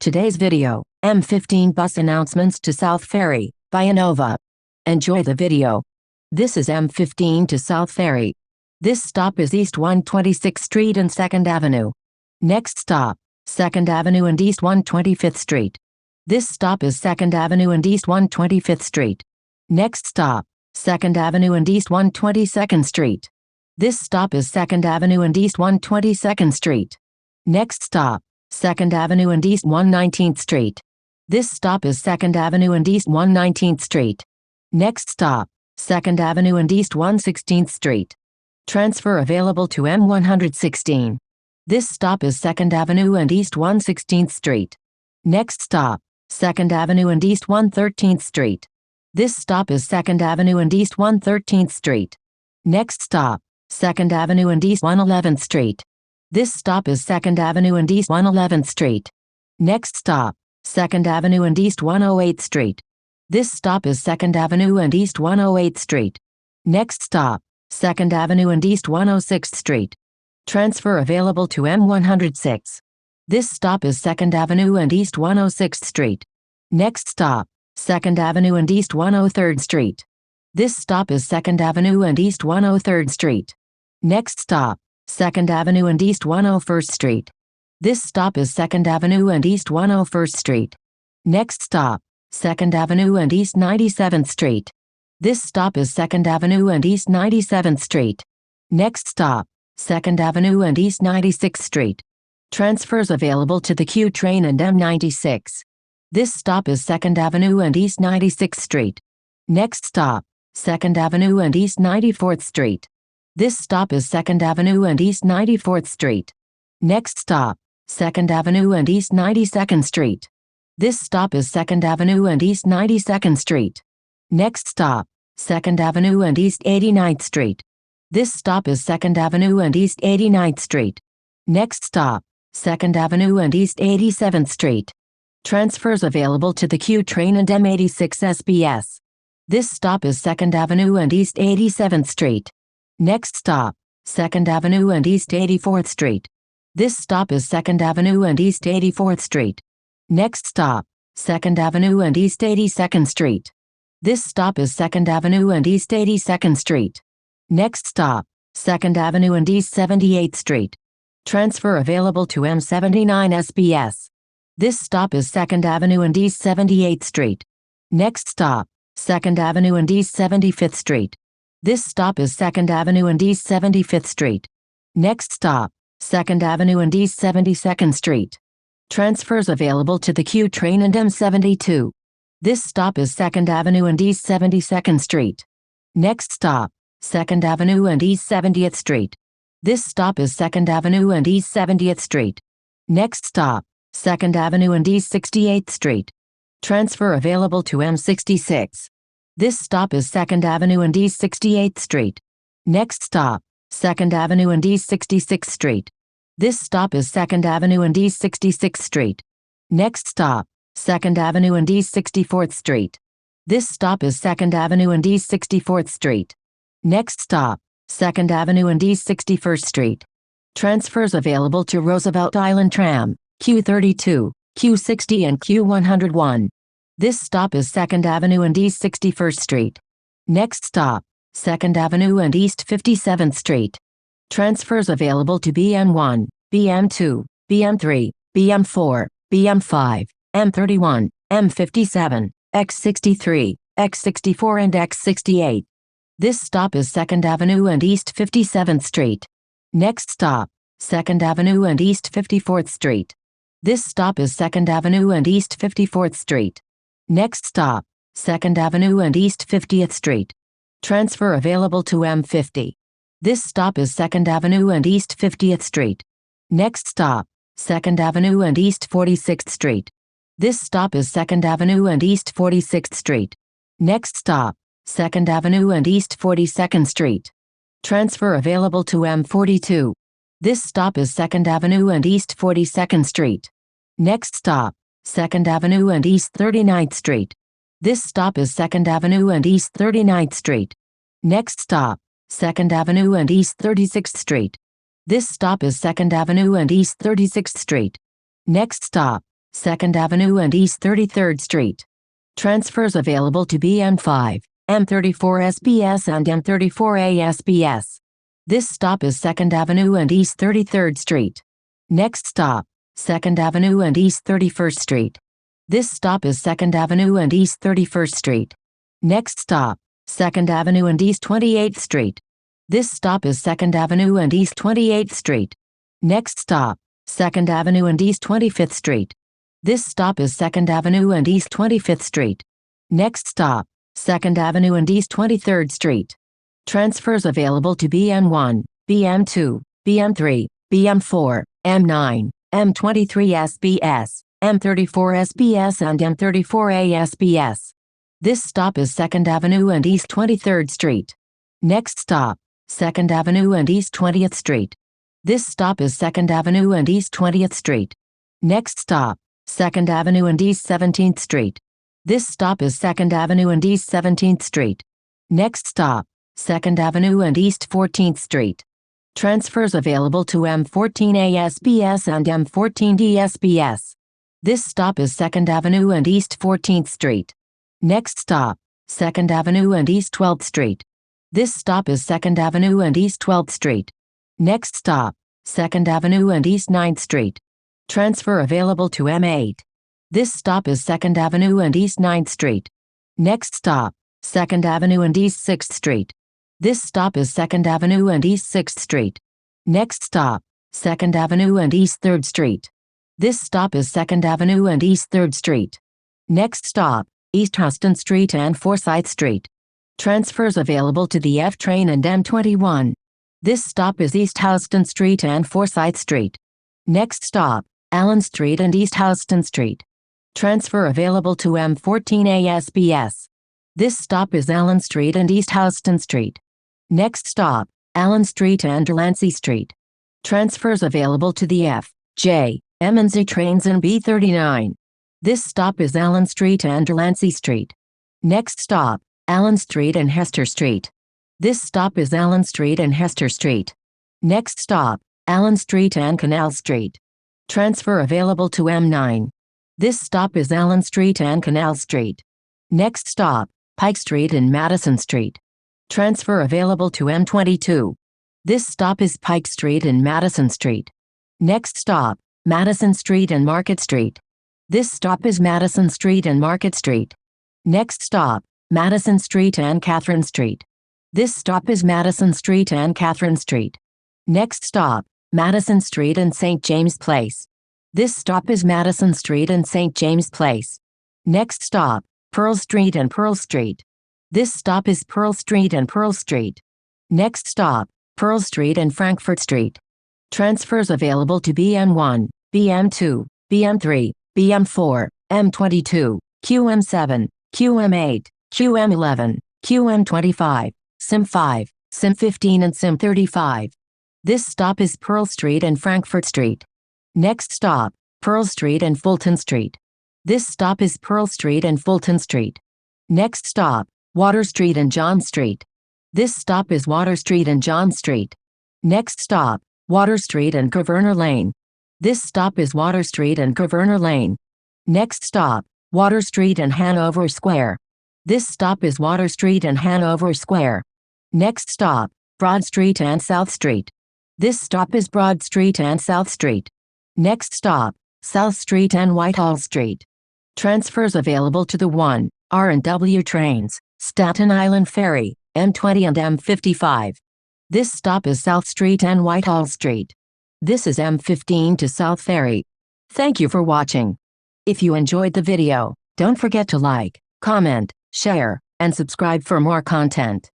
Today's video, M15 bus announcements to South Ferry, Vianova. Enjoy the video. This is M15 to South Ferry. This stop is East 126th Street and 2nd Avenue. Next stop, 2nd Avenue and East 125th Street. This stop is 2nd Avenue and East 125th Street. Next stop, 2nd Avenue and East 122nd Street. This stop is 2nd Avenue and East 122nd Street. Next stop, 2nd Avenue and East 119th Street. This stop is 2nd Avenue and East 119th Street. Next stop, 2nd Avenue and East 116th Street. Transfer available to M116. This stop is 2nd Avenue and East 116th Street. Next stop, 2nd Avenue and East 113th Street. This stop is 2nd Avenue and East 113th Street. Next stop, 2nd Avenue and East 111th Street. This stop is 2nd Avenue and East 111th Street. Next stop, 2nd Avenue and East 108th Street. This stop is 2nd Avenue and East 108th Street. Next stop, 2nd Avenue and East 106th Street. Transfer available to M106. This stop is 2nd Avenue and East 106th Street. Next stop, 2nd Avenue and East 103rd Street. This stop is 2nd Avenue and East 103rd Street. Next stop, 2nd Avenue and East 101st Street. This stop is 2nd Avenue and East 101st Street. Next stop, 2nd Avenue and East 97th Street. This stop is 2nd Avenue and East 97th Street. Next stop, 2nd Avenue and East 96th Street. Transfers available to the Q train and M96. This stop is 2nd Avenue and East 96th Street. Next stop, 2nd Avenue and East 94th Street. This stop is 2nd Avenue and East 94th Street. Next stop, 2nd Avenue and East 92nd Street. This stop is 2nd Avenue and East 92nd Street. Next stop, 2nd Avenue and East 89th Street. This stop is 2nd Avenue and East 89th Street. Next stop, 2nd Avenue and East 87th Street. Transfers available to the Q train and M86 SBS. This stop is 2nd Avenue and East 87th Street. Next stop, 2nd Avenue and East 84th Street. This stop is 2nd Avenue and East 84th Street. Next stop, 2nd Avenue and East 82nd Street. This stop is 2nd Avenue and East 82nd Street. Next stop, 2nd Avenue and East 78th Street. Transfer available to M79 SBS. This stop is 2nd Avenue and East 78th Street. Next stop, 2nd Avenue and East 75th Street. This stop is 2nd Avenue and East 75th Street. Next stop, 2nd Avenue and East 72nd Street. Transfers available to the Q train and M72. This stop is 2nd Avenue and East 72nd Street. Next stop, 2nd Avenue and East 70th Street. This stop is 2nd Avenue and East 70th Street. Next stop, 2nd Avenue and East 68th Street. Transfer available to M66. This stop is 2nd Avenue and East 68th Street. Next stop, 2nd Avenue and East 66th Street. This stop is 2nd Avenue and East 66th Street. Next stop, 2nd Avenue and East 64th Street. This stop is 2nd Avenue and East 64th Street. Next stop, 2nd Avenue and East 61st Street. Transfers available to Roosevelt Island Tram, Q32, Q60 and Q101. This stop is 2nd Avenue and East 61st Street. Next stop, 2nd Avenue and East 57th Street. Transfers available to BM1, BM2, BM3, BM4, BM5, M31, M57, X63, X64 and X68. This stop is 2nd Avenue and East 57th Street. Next stop, 2nd Avenue and East 54th Street. This stop is 2nd Avenue and East 54th Street. Next stop, 2nd Avenue and East 50th Street. Transfer available to M50. This stop is 2nd Avenue and East 50th Street. Next stop, 2nd Avenue and East 46th Street. This stop is 2nd Avenue and East 46th Street. Next stop, 2nd Avenue and East 42nd Street. Transfer available to M42. This stop is 2nd Avenue and East 42nd Street. Next stop, 2nd Avenue and East 39th Street. This stop is 2nd Avenue and East 39th Street. Next stop, 2nd Avenue and East 36th Street. This stop is 2nd Avenue and East 36th Street. Next stop, 2nd Avenue and East 33rd Street. Transfers available to BM5, M34 SBS and M34A SBS. This stop is 2nd Avenue and East 33rd Street. Next stop, 2nd Avenue and East 31st Street. This stop is 2nd Avenue and East 31st Street. Next stop, 2nd Avenue and East 28th Street. This stop is 2nd Avenue and East 28th Street. Next stop, 2nd Avenue and East 25th Street. This stop is 2nd Avenue and East 25th Street. Next stop, 2nd Avenue and East 23rd Street. Transfers available to BM1, BM2, BM3, BM4, M9, M23 SBS, M34 SBS and M34A SBS. This stop is 2nd Avenue and East 23rd Street. Next stop, 2nd Avenue and East 20th Street. This stop is 2nd Avenue and East 20th Street. Next stop, 2nd Avenue and East 17th Street. This stop is 2nd Avenue and East 17th Street. Next stop, 2nd Avenue and East 14th Street. Transfers available to M14A SBS and M14D SBS. This stop is 2nd Avenue and East 14th Street. Next stop, 2nd Avenue and East 12th Street. This stop is 2nd Avenue and East 12th Street. Next stop, 2nd Avenue and East 9th Street. Transfer available to M8. This stop is 2nd Avenue and East 9th Street. Next stop, 2nd Avenue and East 6th Street. This stop is 2nd Avenue and East 6th Street. Next stop, 2nd Avenue and East 3rd Street. This stop is 2nd Avenue and East 3rd Street. Next stop, East Houston Street and Forsyth Street. Transfers available to the F train and M21. This stop is East Houston Street and Forsyth Street. Next stop, Allen Street and East Houston Street. Transfer available to M14A SBS. This stop is Allen Street and East Houston Street. Next stop, Allen Street and Delancey Street. Transfers available to the F, J, M and Z trains in B39. This stop is Allen Street and Delancey Street. Next stop, Allen Street and Hester Street. This stop is Allen Street and Hester Street. Next stop, Allen Street and Canal Street. Transfer available to M9. This stop is Allen Street and Canal Street. Next stop, Pike Street and Madison Street. Transfer available to M22. This stop is Pike Street and Madison Street. Next stop, Madison Street and Market Street. This stop is Madison Street and Market Street. Next stop, Madison Street and Catherine Street. This stop is Madison Street and Catherine Street. Next stop, Madison Street and St. James Place. This stop is Madison Street and St. James Place. Next stop, Pearl Street and Pearl Street. This stop is Pearl Street and Pearl Street. Next stop, Pearl Street and Frankfurt Street. Transfers available to BM1, BM2, BM3, BM4, M22, QM7, QM8, QM11, QM25, SIM5, SIM15 and SIM35. This stop is Pearl Street and Frankfurt Street. Next stop, Pearl Street and Fulton Street. This stop is Pearl Street and Fulton Street. Next stop, Water Street and John Street. This stop is Water Street and John Street. Next stop, Water Street and Gouverneur Lane. This stop is Water Street and Gouverneur Lane. Next stop, Water Street and Hanover Square. This stop is Water Street and Hanover Square. Next stop, Broad Street and South Street. This stop is Broad Street and South Street. Next stop, South Street and Whitehall Street. Transfers available to the 1, R&W trains, Staten Island Ferry, M20 and M55. This stop is South Street and Whitehall Street. This is M15 to South Ferry. Thank you for watching. If you enjoyed the video, don't forget to like, comment, share, and subscribe for more content.